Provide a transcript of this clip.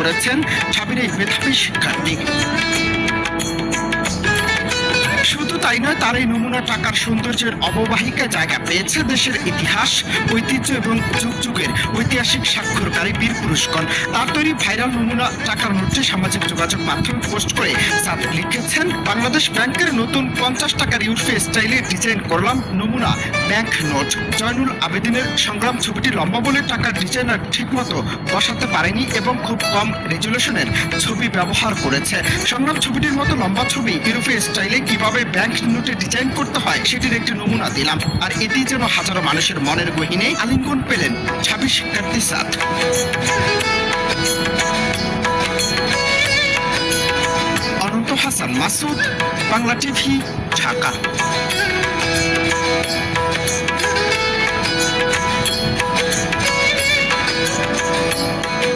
করেছেন ঢাবির এই মেধাবী শিক্ষার্থী। শুধু তাই নয়, তার এই নমুনা টাকার সৌন্দর্যের অববাহিকায় জায়গা পেয়েছে দেশের ইতিহাস, ঐতিহ্য এবং যুগ যুগের ঐতিহাসিক স্বাক্ষরকারী বীর পুরুষগণ। তার তৈরি ভাইরাল নমুনা টাকার নোটটি সামাজিক যোগাযোগ মাধ্যমে পোস্ট করে সাদ লিখেছেন, বাংলাদেশ ব্যাংকের নতুন 50 টাকার ইউরোপীয় স্টাইলে ডিজাইন করলাম নমুনা ব্যাংক নোট। জয়নুল আবেদিনের সংগ্রাম ছবিটি লম্বা বলে টাকার ডিজাইনার ঠিকমতো বসাতে পারেনি এবং খুব কম রেজুলেশনের ছবি ব্যবহার করেছে। সংগ্রাম ছবিটির মতো লম্বা ছবি ইউরোপীয় স্টাইলে কিভাবে ব্যাংক নোটে ডিজাইন করতে হয় সেটির একটি নমুনা দিলাম। আর এটি যেন হাজারো মানুষের মনের গহীনে আলিঙ্গন পেলেন 26 শিক্ষার্থী সাদ। অনন্ত হাসান মাসুদ, বাংলা টিভি, ঢাকা।